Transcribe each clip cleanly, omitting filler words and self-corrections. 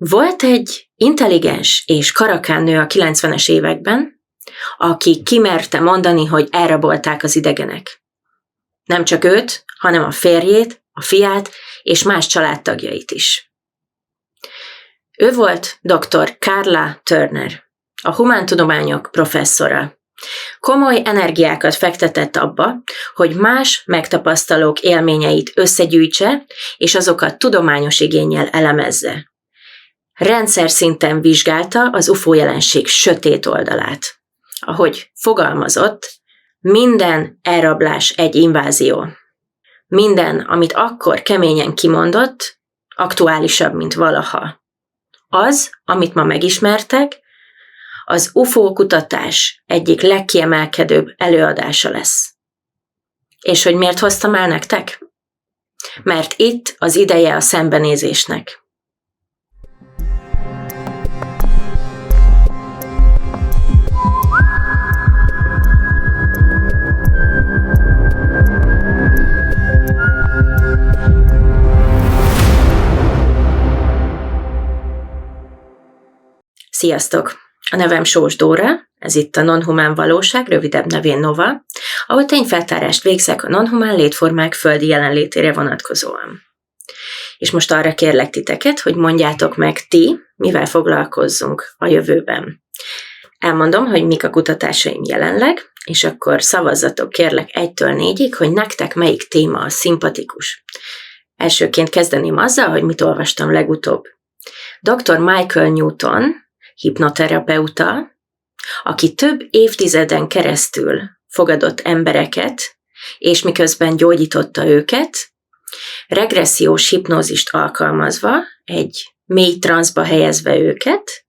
Volt egy intelligens és karakán nő a 90-es években, aki kimerte mondani, hogy elrabolták az idegenek. Nem csak őt, hanem a férjét, a fiát és más családtagjait is. Ő volt dr. Karla Turner, a humántudományok professzora. Komoly energiákat fektetett abba, hogy más megtapasztalók élményeit összegyűjtse, és azokat tudományos igénnyel elemezze. Rendszer szinten vizsgálta az UFO jelenség sötét oldalát. Ahogy fogalmazott, minden elrablás egy invázió. Minden, amit akkor keményen kimondott, aktuálisabb, mint valaha. Az, amit ma megismertek, az ufókutatás egyik legkiemelkedőbb előadása lesz. És hogy miért hoztam el nektek? Mert itt az ideje a szembenézésnek. Sziasztok! A nevem Sós Dóra, ez itt a non-humán valóság, rövidebb nevén Nova, ahol tényfeltárást végzek a non-humán létformák földi jelenlétére vonatkozóan. És most arra kérlek titeket, hogy mondjátok meg ti, mivel foglalkozzunk a jövőben. Elmondom, hogy mik a kutatásaim jelenleg, és akkor szavazzatok kérlek 1-től 4-ig, hogy nektek melyik téma a szimpatikus. Elsőként kezdeném azzal, hogy mit olvastam legutóbb. Dr. Michael Newton, hipnoterapeuta, aki több évtizeden keresztül fogadott embereket, és miközben gyógyította őket, regressziós hipnózist alkalmazva, egy mély transzba helyezve őket,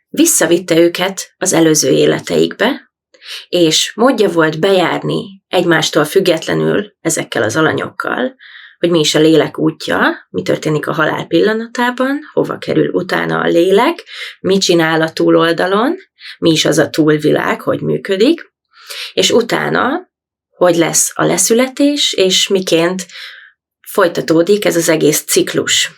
visszavitte őket az előző életeikbe, és módja volt bejárni egymástól függetlenül ezekkel az alanyokkal, hogy mi is a lélek útja, mi történik a halál pillanatában, hova kerül utána a lélek, mit csinál a túloldalon, mi is az a túlvilág, hogy működik, és utána, hogy lesz a leszületés, és miként folytatódik ez az egész ciklus.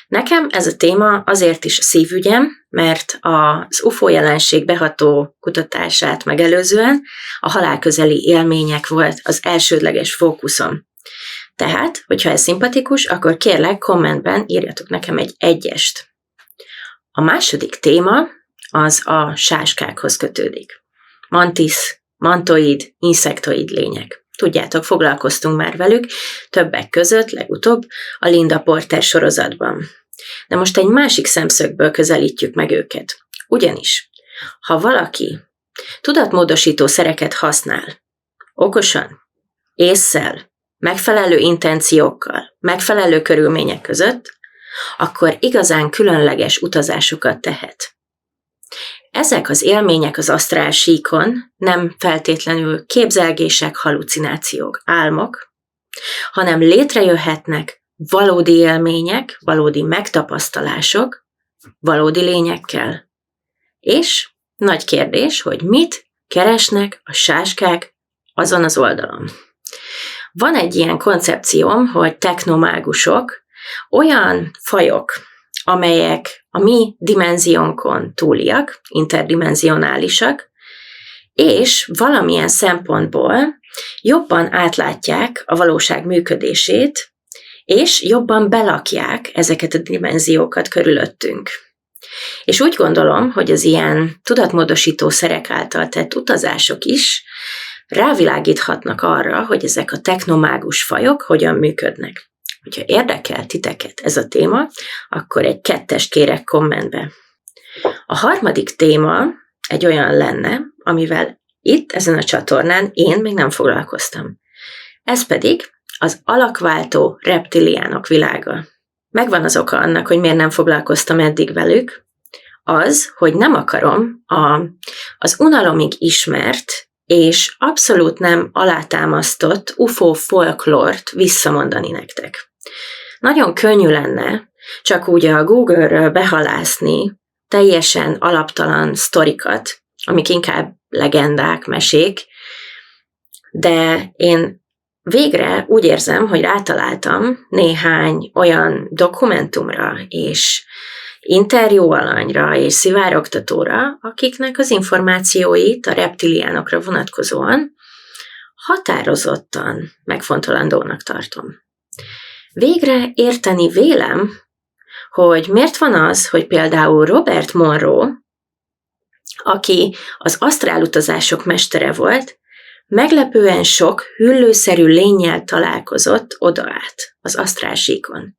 Nekem ez a téma azért is a szívügyem, mert az UFO jelenség beható kutatását megelőzően a halálközeli élmények volt az elsődleges fókuszom. Tehát, hogyha ez szimpatikus, akkor kérlek kommentben írjatok nekem egy 1-est. A második téma az a sáskákhoz kötődik. Mantis, mantoid, inszektoid lények. Tudjátok, foglalkoztunk már velük, többek között legutóbb a Linda Porter sorozatban. De most egy másik szemszögből közelítjük meg őket. Ugyanis, ha valaki tudatmódosító szereket használ, okosan, ésszel, megfelelő intenciókkal, megfelelő körülmények között, akkor igazán különleges utazásokat tehet. Ezek az élmények az asztrál síkon nem feltétlenül képzelgések, halucinációk, álmok, hanem létrejöhetnek valódi élmények, valódi megtapasztalások, valódi lényekkel. És nagy kérdés, hogy mit keresnek a sáskák azon az oldalon. Van egy ilyen koncepcióm, hogy technomágusok olyan fajok, amelyek a mi dimenziónkon túliak, interdimenzionálisak, és valamilyen szempontból jobban átlátják a valóság működését, és jobban belakják ezeket a dimenziókat körülöttünk. És úgy gondolom, hogy az ilyen tudatmódosító szerek által tett utazások is rávilágíthatnak arra, hogy ezek a technomágus fajok hogyan működnek. Hogyha érdekel titeket ez a téma, akkor egy 2-est kérek kommentbe. A harmadik téma egy olyan lenne, amivel itt ezen a csatornán én még nem foglalkoztam. Ez pedig az alakváltó reptiliánok világa. Megvan az oka annak, hogy miért nem foglalkoztam eddig velük, az, hogy nem akarom az unalomig ismert és abszolút nem alátámasztott UFO folklort visszamondani nektek. Nagyon könnyű lenne csak úgy a Google-ről behalászni teljesen alaptalan sztorikat, amik inkább legendák, mesék, de én végre úgy érzem, hogy rátaláltam néhány olyan dokumentumra és interjúalanyra és szivárogtatóra, akiknek az információit a reptiliánokra vonatkozóan határozottan megfontolandónak tartom. Végre érteni vélem, hogy miért van az, hogy például Robert Monroe, aki az asztrálutazások mestere volt, meglepően sok hüllőszerű lénnyel találkozott oda át az asztrálsíkon.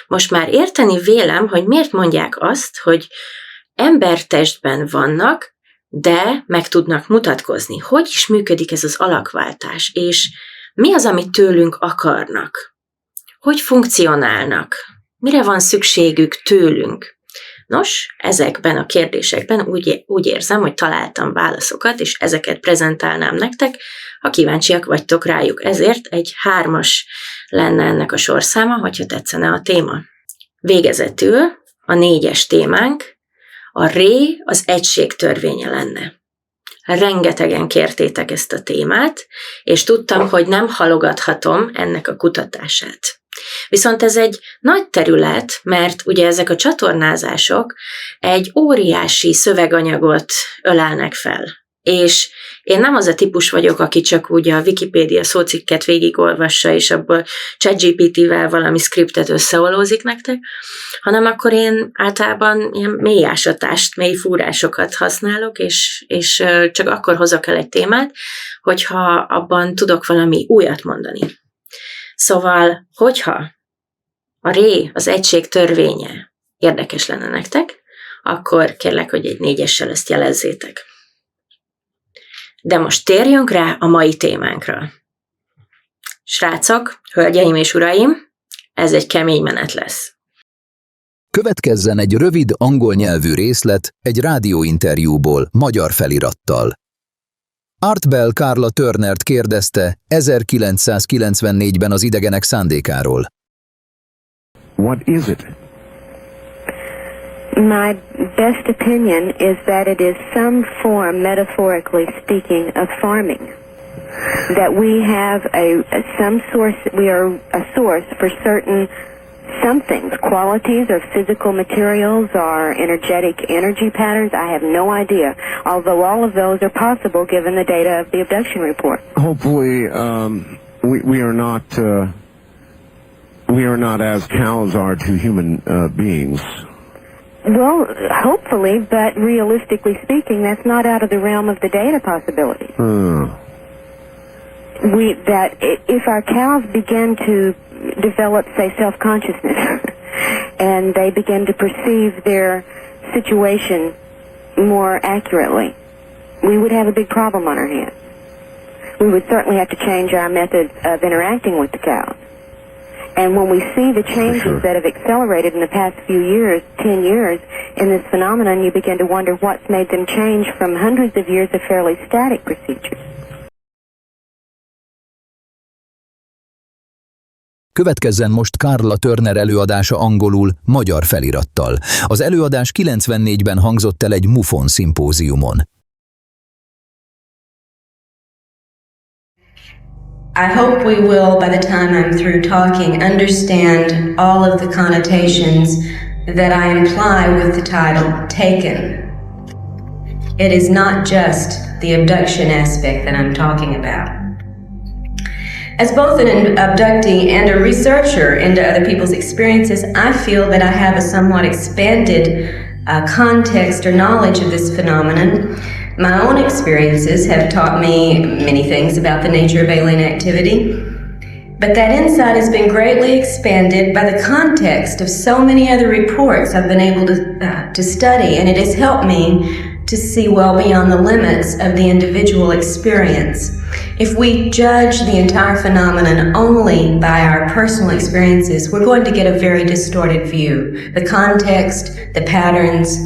Most már érteni vélem, hogy miért mondják azt, hogy embertestben vannak, de meg tudnak mutatkozni. Hogy is működik ez az alakváltás, és mi az, amit tőlünk akarnak? Hogy funkcionálnak? Mire van szükségük tőlünk? Nos, ezekben a kérdésekben úgy érzem, hogy találtam válaszokat, és ezeket prezentálnám nektek, ha kíváncsiak vagytok rájuk. Ezért egy 3-as lenne ennek a sorszáma, hogyha tetszene a téma. Végezetül a 4-es témánk, a ré az egység törvénye lenne. Rengetegen kértétek ezt a témát, és tudtam, hogy nem halogathatom ennek a kutatását. Viszont ez egy nagy terület, mert ugye ezek a csatornázások egy óriási szöveganyagot ölelnek fel. És én nem az a típus vagyok, aki csak ugye a Wikipédia szócikket végigolvassa, és abból ChatGPT-vel valami scriptet összeolózik nektek, hanem akkor én általában ilyen mély ásatást, mély fúrásokat használok, és csak akkor hozok el egy témát, hogyha abban tudok valami újat mondani. Szóval, hogyha a ré, az egység törvénye érdekes lenne nektek, akkor kérlek, hogy egy 4-essel ezt jelezzétek. De most térjünk rá a mai témánkra. Srácok, hölgyeim és uraim, ez egy kemény menet lesz. Következzen egy rövid angol nyelvű részlet egy rádióinterjúból magyar felirattal. Karla Turnert kérdezte 1994-ben az idegenek szándékáról. What is it? My best opinion is that it is some form, metaphorically speaking, of farming. That we have some source, we are a source for certain somethings, qualities or physical materials or energetic energy patterns. I have no idea, although all of those are possible given the data of the abduction report. Hopefully, we are not as cows are to human beings. Well, hopefully, but realistically speaking, that's not out of the realm of the data possibilities. That if our cows begin to develop, say, self-consciousness, and they begin to perceive their situation more accurately, we would have a big problem on our hands. We would certainly have to change our method of interacting with the cows. And when we see the changes that have accelerated in the past few years, 10 years, in this phenomenon, you begin to wonder what's made them change from hundreds of years of fairly static procedures. Következzen most Karla Turner előadása angolul, magyar felirattal. Az előadás 94-ben hangzott el egy MUFON szimpóziumon. I hope we will, by the time I'm through talking, understand all of the connotations that I imply with the title, Taken. It is not just the abduction aspect that I'm talking about. As both an abductee and a researcher into other people's experiences, I feel that I have a somewhat expanded context or knowledge of this phenomenon. My own experiences have taught me many things about the nature of alien activity, but that insight has been greatly expanded by the context of so many other reports I've been able to study, and it has helped me to see well beyond the limits of the individual experience. If we judge the entire phenomenon only by our personal experiences, we're going to get a very distorted view. The context, the patterns,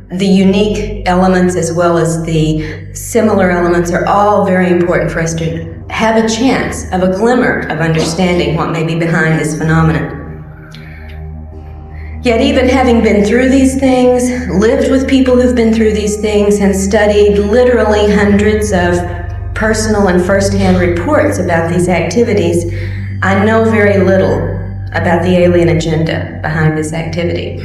the unique elements as well as the similar elements are all very important for us to have a chance of a glimmer of understanding what may be behind this phenomenon. Yet even having been through these things, lived with people who've been through these things, and studied literally hundreds of personal and first-hand reports about these activities, I know very little about the alien agenda behind this activity.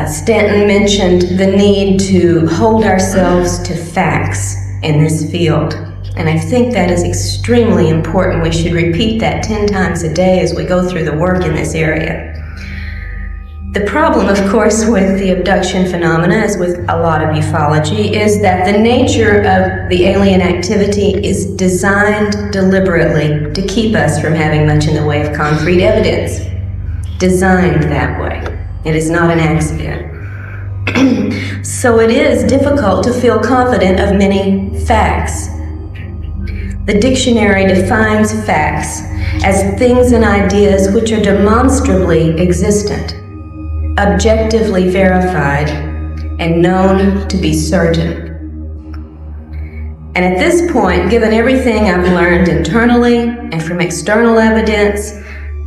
Stanton mentioned the need to hold ourselves to facts in this field, and I think that is extremely important. We should repeat that 10 times a day as we go through the work in this area. The problem, of course, with the abduction phenomena, as with a lot of ufology, is that the nature of the alien activity is designed deliberately to keep us from having much in the way of concrete evidence. Designed that way. It is not an accident. So it is difficult to feel confident of many facts. The dictionary defines facts as things and ideas which are demonstrably existent, objectively verified, and known to be certain. And at this point, given everything I've learned internally and from external evidence,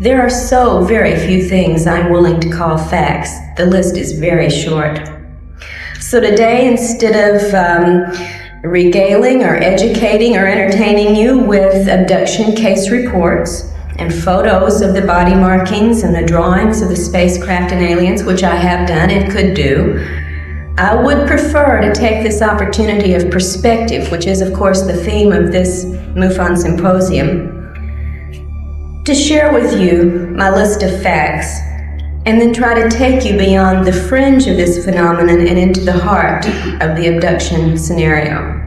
there are so very few things I'm willing to call facts. The list is very short. So today, instead of regaling or educating or entertaining you with abduction case reports and photos of the body markings and the drawings of the spacecraft and aliens, which I have done and could do, I would prefer to take this opportunity of perspective, which is of course the theme of this MUFON symposium, to share with you my list of facts and then try to take you beyond the fringe of this phenomenon and into the heart of the abduction scenario.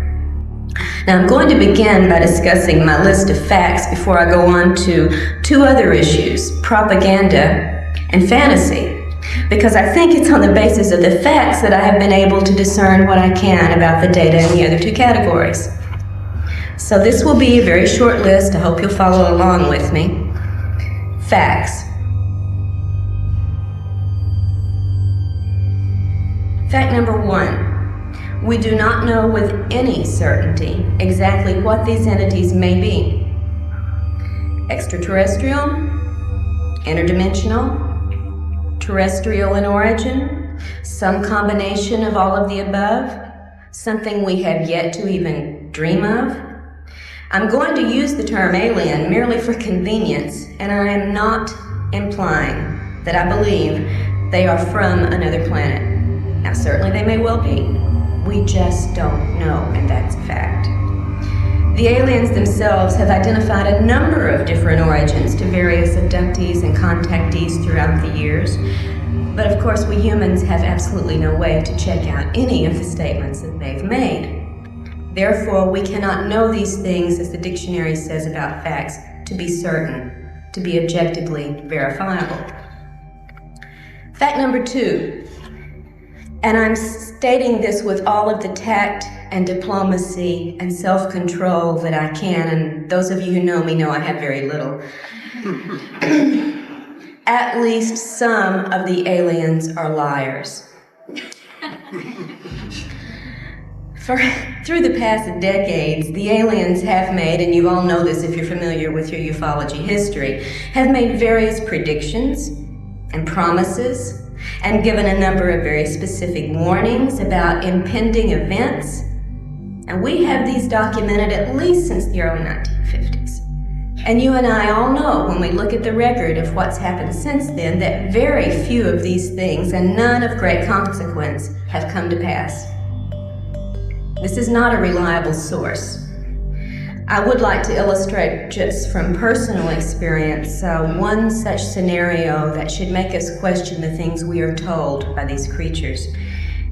Now, I'm going to begin by discussing my list of facts before I go on to two other issues, propaganda and fantasy, because I think it's on the basis of the facts that I have been able to discern what I can about the data in the other two categories. So this will be a very short list. I hope you'll follow along with me. Facts. Fact number 1. We do not know with any certainty exactly what these entities may be. Extraterrestrial, interdimensional, terrestrial in origin, some combination of all of the above, something we have yet to even dream of. I'm going to use the term alien merely for convenience, and I am not implying that I believe they are from another planet. Now, certainly they may well be. We just don't know, and that's a fact. The aliens themselves have identified a number of different origins to various abductees and contactees throughout the years, but of course we humans have absolutely no way to check out any of the statements that they've made. Therefore, we cannot know these things, as the dictionary says about facts, to be certain, to be objectively verifiable. Fact number 2, and I'm stating this with all of the tact and diplomacy and self-control that I can, and those of you who know me know I have very little. At least some of the aliens are liars. Through the past decades, the aliens have made, and you all know this if you're familiar with your ufology history, have made various predictions and promises and given a number of very specific warnings about impending events. And we have these documented at least since the early 1950s. And you and I all know, when we look at the record of what's happened since then, that very few of these things, and none of great consequence, have come to pass. This is not a reliable source. I would like to illustrate just from personal experience one such scenario that should make us question the things we are told by these creatures.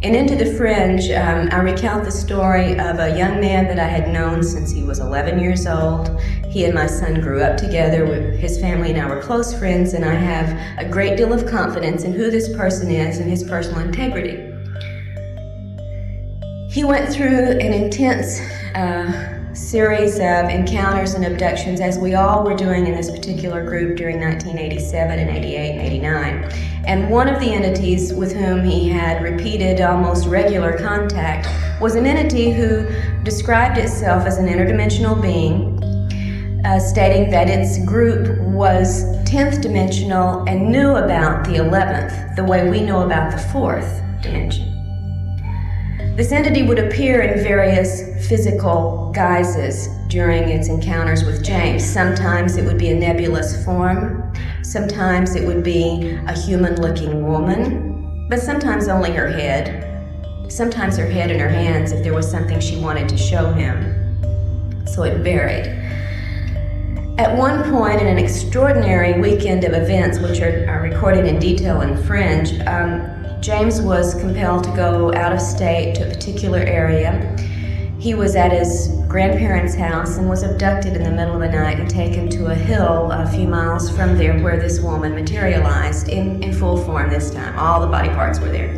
In Into the Fringe, I recount the story of a young man that I had known since he was 11 years old. He and my son grew up together. His family and I were close friends, and I have a great deal of confidence in who this person is and his personal integrity. He went through an intense series of encounters and abductions, as we all were doing in this particular group during 1987 and 88 and 89. And one of the entities with whom he had repeated, almost regular contact was an entity who described itself as an interdimensional being, stating that its group was 10th dimensional and knew about the 11th, the way we know about the 4th dimension. This entity would appear in various physical guises during its encounters with James. Sometimes it would be a nebulous form, sometimes it would be a human-looking woman, but sometimes only her head, sometimes her head and her hands if there was something she wanted to show him. So it varied. At one point in an extraordinary weekend of events, which are recorded in detail in Fringe, James was compelled to go out of state to a particular area. He was at his grandparents' house and was abducted in the middle of the night and taken to a hill a few miles from there where this woman materialized in full form this time. All the body parts were there.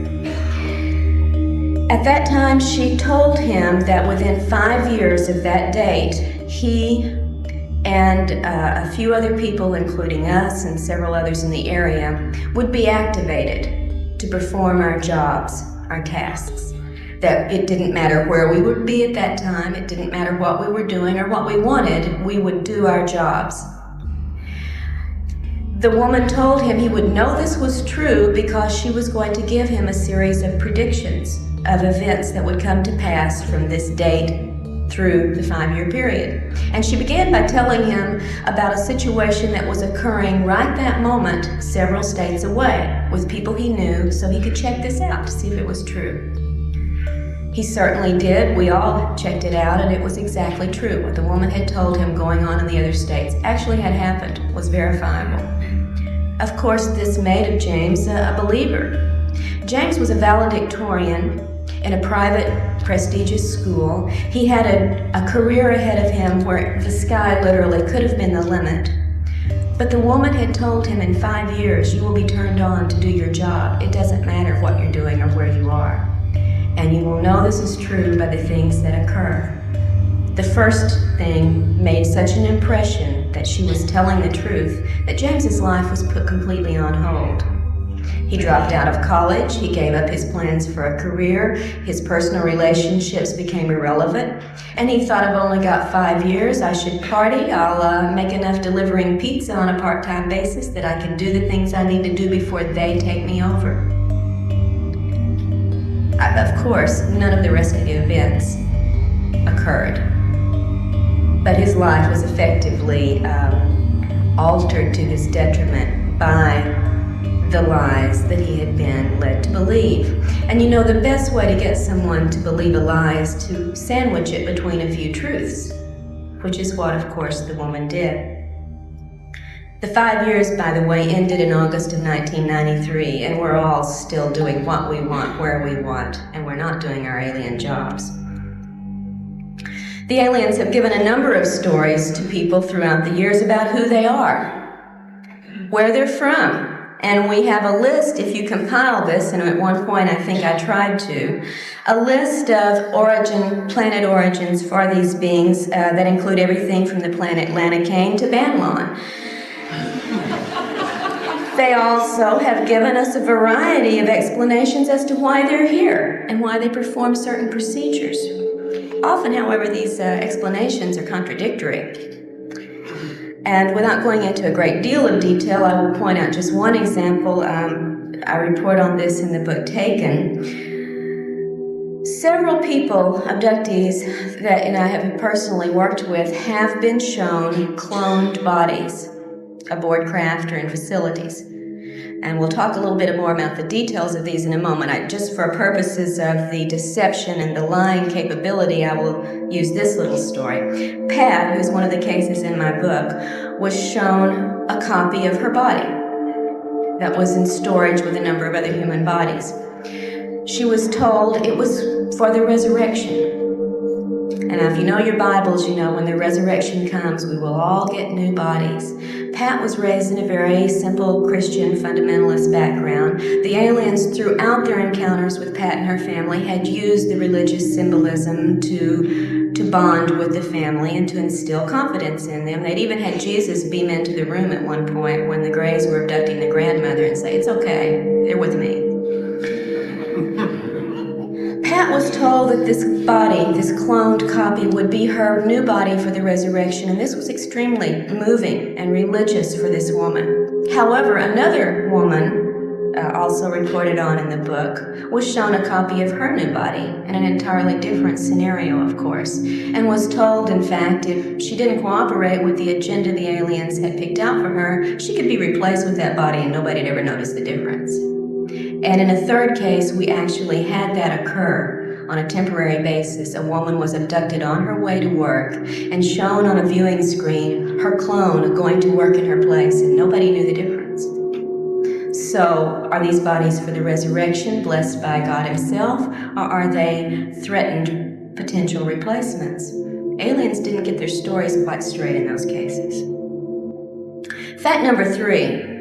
At that time, she told him that within 5 years of that date, he and a few other people, including us and several others in the area, would be activated to perform our jobs, our tasks. That it didn't matter where we would be at that time, it didn't matter what we were doing or what we wanted, we would do our jobs. The woman told him he would know this was true because she was going to give him a series of predictions of events that would come to pass from this date through the 5-year period. And she began by telling him about a situation that was occurring right that moment several states away with people he knew, so he could check this out to see if it was true. He certainly did. We all checked it out, and it was exactly true. What the woman had told him going on in the other states actually had happened, was verifiable. Of course, this made of James a believer. James was a valedictorian in a private, prestigious school. He had a career ahead of him where the sky literally could have been the limit. But the woman had told him in 5 years, you will be turned on to do your job. It doesn't matter what you're doing or where you are. And you will know this is true by the things that occur. The first thing made such an impression that she was telling the truth that James's life was put completely on hold. He dropped out of college, he gave up his plans for a career, his personal relationships became irrelevant, and he thought, I've only got 5 years, I should party, I'll make enough delivering pizza on a part-time basis that I can do the things I need to do before they take me over. Of course, none of the rest of the events occurred, but his life was effectively altered to his detriment by the lies that he had been led to believe. And you know, the best way to get someone to believe a lie is to sandwich it between a few truths, which is what, of course, the woman did. The 5 years, by the way, ended in August of 1993, and we're all still doing what we want, where we want, and we're not doing our alien jobs. The aliens have given a number of stories to people throughout the years about who they are, where they're from. And we have a list, if you compile this, and at one point I think I tried to, a list of planet origins for these beings that include everything from the planet Lanacane to Banlon. They also have given us a variety of explanations as to why they're here and why they perform certain procedures. Often, however, these explanations are contradictory. And without going into a great deal of detail, I will point out just one example. I report on this in the book Taken. Several people, abductees, that I have personally worked with, have been shown cloned bodies aboard craft or in facilities. And we'll talk a little bit more about the details of these in a moment. Just for purposes of the deception and the lying capability, I will use this little story. Pat, who's one of the cases in my book, was shown a copy of her body that was in storage with a number of other human bodies. She was told it was for the resurrection. And if you know your Bibles, you know when the resurrection comes, we will all get new bodies. Pat was raised in a very simple Christian fundamentalist background. The aliens, throughout their encounters with Pat and her family, had used the religious symbolism to bond with the family and to instill confidence in them. They'd even had Jesus beam into the room at one point when the Greys were abducting the grandmother and say, "It's okay, they're with me." Pat was told that this body, this cloned copy, would be her new body for the resurrection, and this was extremely moving and religious for this woman. However, another woman, also reported on in the book, was shown a copy of her new body in an entirely different scenario, of course, and was told, in fact, if she didn't cooperate with the agenda the aliens had picked out for her, she could be replaced with that body and nobody'd ever notice the difference. And in a third case, we actually had that occur on a temporary basis. A woman was abducted on her way to work and shown on a viewing screen her clone going to work in her place, and nobody knew the difference. So, are these bodies for the resurrection, blessed by God Himself, or are they threatened potential replacements? Aliens didn't get their stories quite straight in those cases. Fact number 3.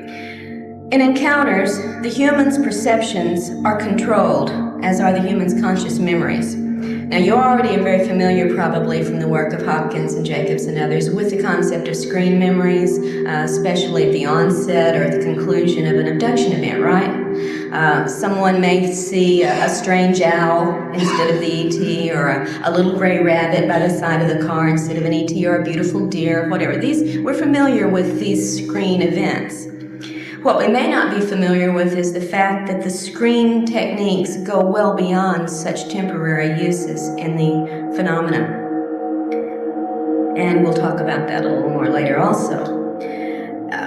In encounters, the human's perceptions are controlled, as are the human's conscious memories. Now, you already are very familiar, probably from the work of Hopkins and Jacobs and others, with the concept of screen memories, especially at the onset or at the conclusion of an abduction event, right? Someone may see a strange owl instead of the ET, or a little gray rabbit by the side of the car instead of an ET, or a beautiful deer, whatever. We're familiar with these screen events. What we may not be familiar with is the fact that the screen techniques go well beyond such temporary uses in the phenomena. And we'll talk about that a little more later also.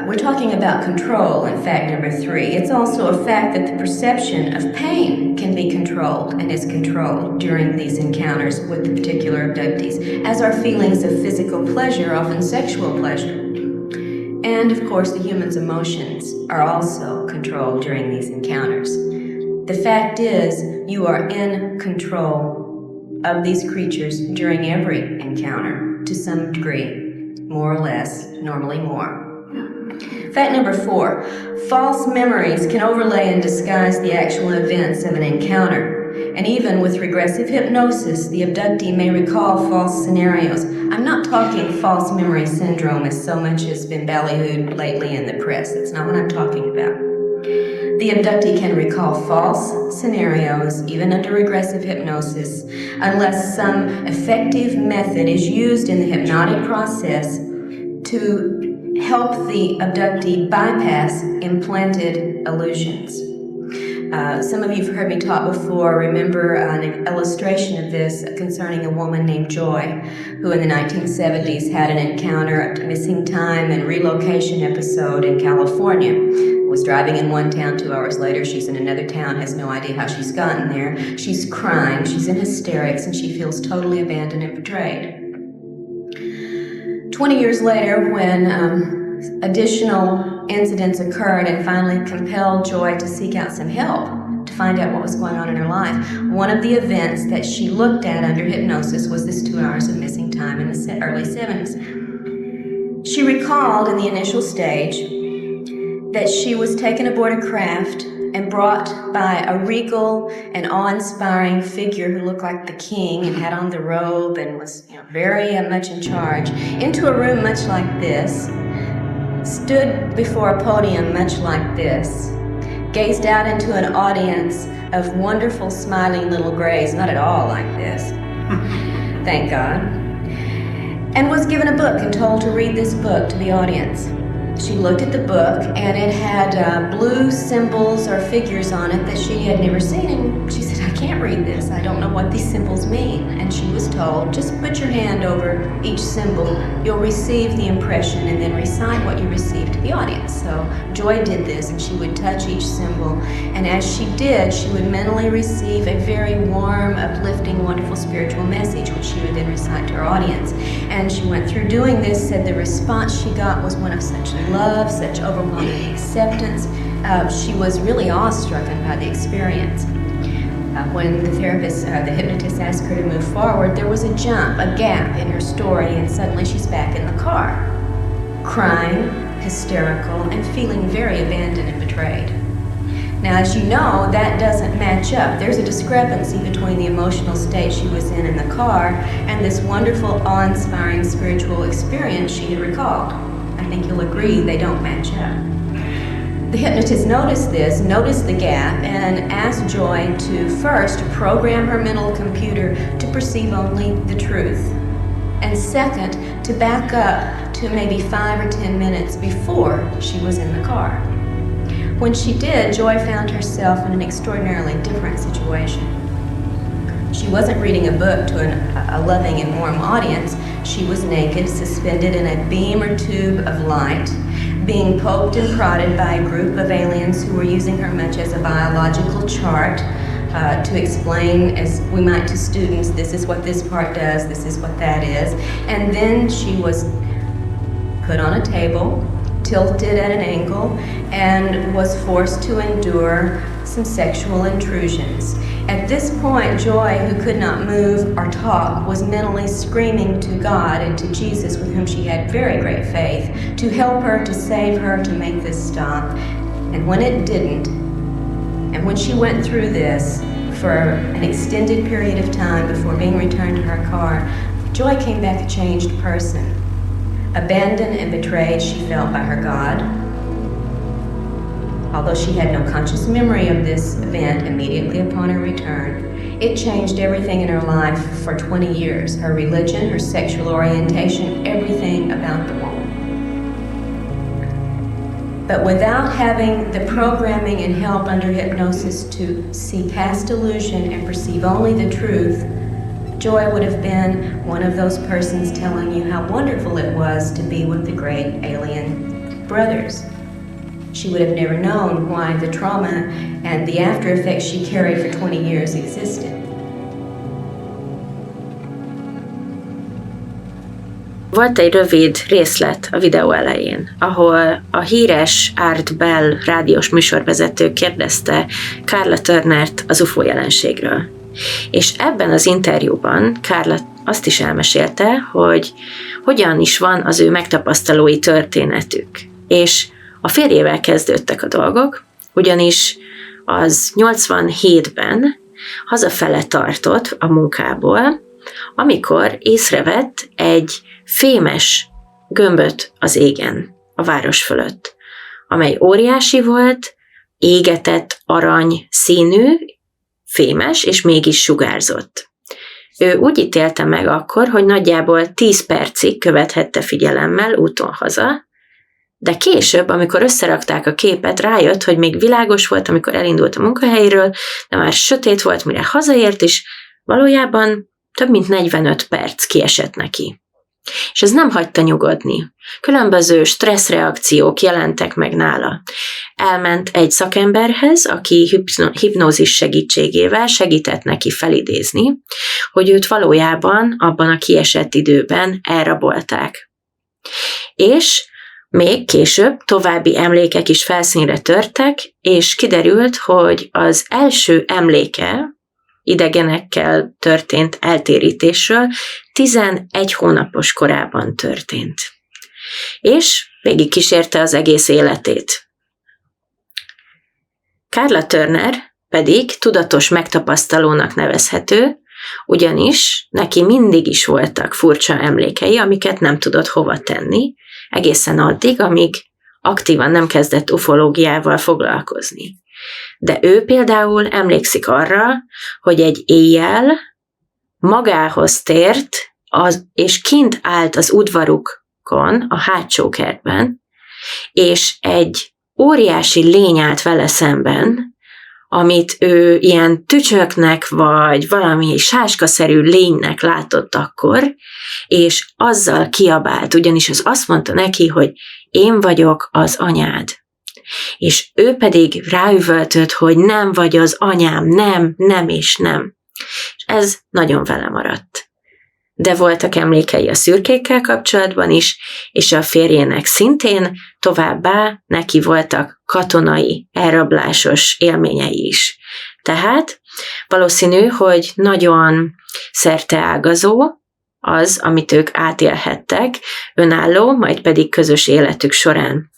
We're talking about control in fact number 3. It's also a fact that the perception of pain can be controlled and is controlled during these encounters with the particular abductees, as are feelings of physical pleasure, often sexual pleasure. And, of course, the human's emotions are also controlled during these encounters. The fact is, you are in control of these creatures during every encounter, to some degree, more or less, normally more. Fact number 4, false memories can overlay and disguise the actual events of an encounter. And even with regressive hypnosis, the abductee may recall false scenarios. I'm not talking false memory syndrome, as so much has been ballyhooed lately in the press. That's not what I'm talking about. The abductee can recall false scenarios, even under regressive hypnosis, unless some effective method is used in the hypnotic process to help the abductee bypass implanted illusions. Some of you have heard me talk before. Remember an illustration of this concerning a woman named Joy, who in the 1970s had an encounter, a missing time and relocation episode in California. Was driving in one town, 2 hours later she's in another town, has no idea how she's gotten there. She's crying, she's in hysterics, and she feels totally abandoned and betrayed. 20 years later, when additional incidents occurred and finally compelled Joy to seek out some help to find out what was going on in her life, one of the events that she looked at under hypnosis was this 2 hours of missing time in the early 70s. She recalled in the initial stage that she was taken aboard a craft and brought by a regal and awe-inspiring figure who looked like the king and had on the robe and was very much in charge, into a room much like this, stood before a podium much like this, gazed out into an audience of wonderful smiling little grays, not at all like this, thank God, and was given a book and told to read this book to the audience. She looked at the book and it had blue symbols or figures on it that she had never seen, and she said, I can't read this, I don't know what these symbols mean. And she was told, just put your hand over each symbol, you'll receive the impression and then recite what you received to the audience. So Joy did this, and she would touch each symbol, and as she did, she would mentally receive a very warm, uplifting, wonderful spiritual message, which she would then recite to her audience. And she went through doing this, said the response she got was one of such love, such overwhelming acceptance. She was really awestruck by the experience. When the therapist, the hypnotist asked her to move forward, there was a jump, a gap in her story, and suddenly she's back in the car, crying, hysterical, and feeling very abandoned and betrayed. Now, as you know, that doesn't match up. There's a discrepancy between the emotional state she was in the car and this wonderful, awe-inspiring spiritual experience she had recalled. I think you'll agree they don't match up. The hypnotist noticed this, noticed the gap, and asked Joy to first program her mental computer to perceive only the truth, and second, to back up to maybe 5 or 10 minutes before she was in the car. When she did, Joy found herself in an extraordinarily different situation. She wasn't reading a book to a loving and warm audience. She was naked, suspended in a beam or tube of light, being poked and prodded by a group of aliens who were using her much as a biological chart to explain, as we might to students, this is what this part does, this is what that is. And then she was put on a table, tilted at an angle, and was forced to endure some sexual intrusions. At this point, Joy, who could not move or talk, was mentally screaming to God and to Jesus, with whom she had very great faith, to help her, to save her, to make this stop. And when it didn't, and when she went through this for an extended period of time before being returned to her car, Joy came back a changed person. Abandoned and betrayed, she felt, by her God. Although she had no conscious memory of this event immediately upon her return, it changed everything in her life for 20 years. Her religion, her sexual orientation, everything about the woman. But without having the programming and help under hypnosis to see past illusion and perceive only the truth, Joy would have been one of those persons telling you how wonderful it was to be with the great alien brothers. She would have never known why the trauma and the after effects she carried for 20 years existed. Volt egy rövid részlet a videó elején, ahol a híres Art Bell rádiós műsorvezető kérdezte Karla Turnert az UFO jelenségről. És ebben az interjúban Karla azt is elmesélte, hogy hogyan is van az ő megtapasztalói történetük. És a férjével kezdődtek a dolgok, ugyanis az 87-ben hazafele tartott a munkából, amikor észrevett egy fémes gömböt az égen, a város fölött, amely óriási volt, égetett arany színű, fémes, és mégis sugárzott. Ő úgy ítélte meg akkor, hogy nagyjából 10 percig követhette figyelemmel úton haza, de később, amikor összerakták a képet, rájött, hogy még világos volt, amikor elindult a munkahelyéről, de már sötét volt, mire hazaért, és valójában több mint 45 perc kiesett neki. És ez nem hagyta nyugodni. Különböző stresszreakciók jelentek meg nála. Elment egy szakemberhez, aki hipnózis segítségével segített neki felidézni, hogy őt valójában abban a kiesett időben elrabolták. És még később további emlékek is felszínre törtek, és kiderült, hogy az első emléke idegenekkel történt eltérítésről 11 hónapos korában történt. És végig kísérte az egész életét. Karla Turner pedig tudatos megtapasztalónak nevezhető, ugyanis neki mindig is voltak furcsa emlékei, amiket nem tudott hova tenni, egészen addig, amíg aktívan nem kezdett ufológiával foglalkozni. De ő például emlékszik arra, hogy egy éjjel magához tért, és kint állt az udvarukon, a hátsó kertben, és egy óriási lény állt vele szemben, amit ő ilyen tücsöknek, vagy valami sáskaszerű lénynek látott akkor, és azzal kiabált, ugyanis az azt mondta neki, hogy én vagyok az anyád. És ő pedig ráüvöltött, hogy nem vagy az anyám, nem és nem. És ez nagyon vele maradt. De voltak emlékei a szürkékkel kapcsolatban is, és a férjének szintén, továbbá neki voltak katonai, elrablásos élményei is. Tehát valószínű, hogy nagyon szerteágazó az, amit ők átélhettek, önálló, majd pedig közös életük során.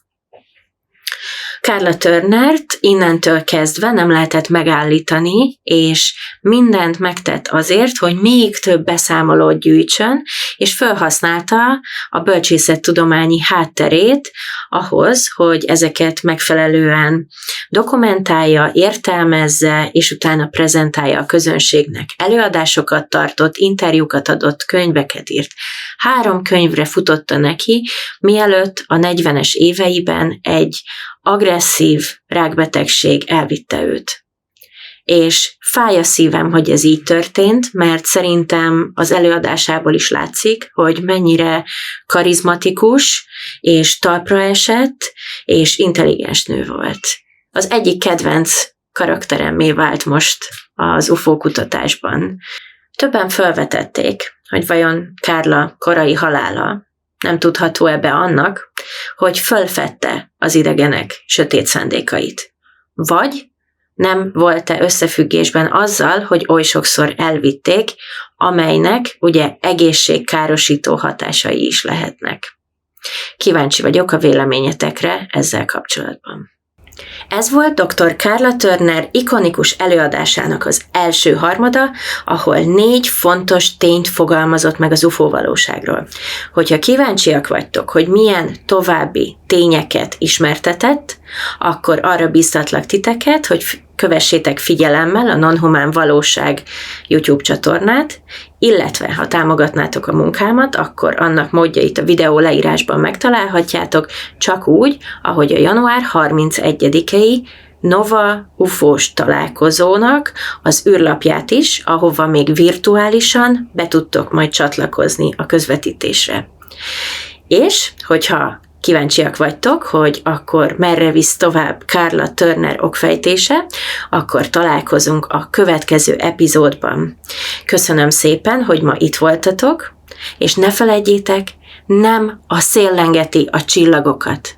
Karla Turnert innentől kezdve nem lehetett megállítani, és mindent megtett azért, hogy még több beszámolót gyűjtsön, és felhasználta a bölcsészettudományi hátterét ahhoz, hogy ezeket megfelelően dokumentálja, értelmezze, és utána prezentálja a közönségnek. Előadásokat tartott, interjúkat adott, könyveket írt. 3 könyvre futotta neki, mielőtt a 40-es éveiben egy agresszív rákbetegség elvitte őt. És fáj a szívem, hogy ez így történt, mert szerintem az előadásából is látszik, hogy mennyire karizmatikus, és talpra esett, és intelligens nő volt. Az egyik kedvenc karakteremmé vált most az ufókutatásban. Többen felvetették, hogy vajon Karla korai halála nem tudható-e be annak, hogy fölfedte az idegenek sötét szándékait. Vagy nem volt-e összefüggésben azzal, hogy oly sokszor elvitték, amelynek ugye egészségkárosító hatásai is lehetnek. Kíváncsi vagyok a véleményetekre ezzel kapcsolatban. Ez volt dr. Karla Turner ikonikus előadásának az első harmada, ahol 4 fontos tényt fogalmazott meg az UFO valóságról. Hogyha kíváncsiak vagytok, hogy milyen további tényeket ismertetett, akkor arra biztatlak titeket, hogy kövessétek figyelemmel a Non-Humán Valóság YouTube csatornát, illetve ha támogatnátok a munkámat, akkor annak módjait a videó leírásban megtalálhatjátok, csak úgy, ahogy a január 31-i Nova ufós találkozónak az űrlapját is, ahova még virtuálisan be tudtok majd csatlakozni a közvetítésre. És, hogyha kíváncsiak vagytok, hogy akkor merre visz tovább Karla Turner okfejtése, akkor találkozunk a következő epizódban. Köszönöm szépen, hogy ma itt voltatok, és ne felejtjétek, nem a szél lengeti a csillagokat.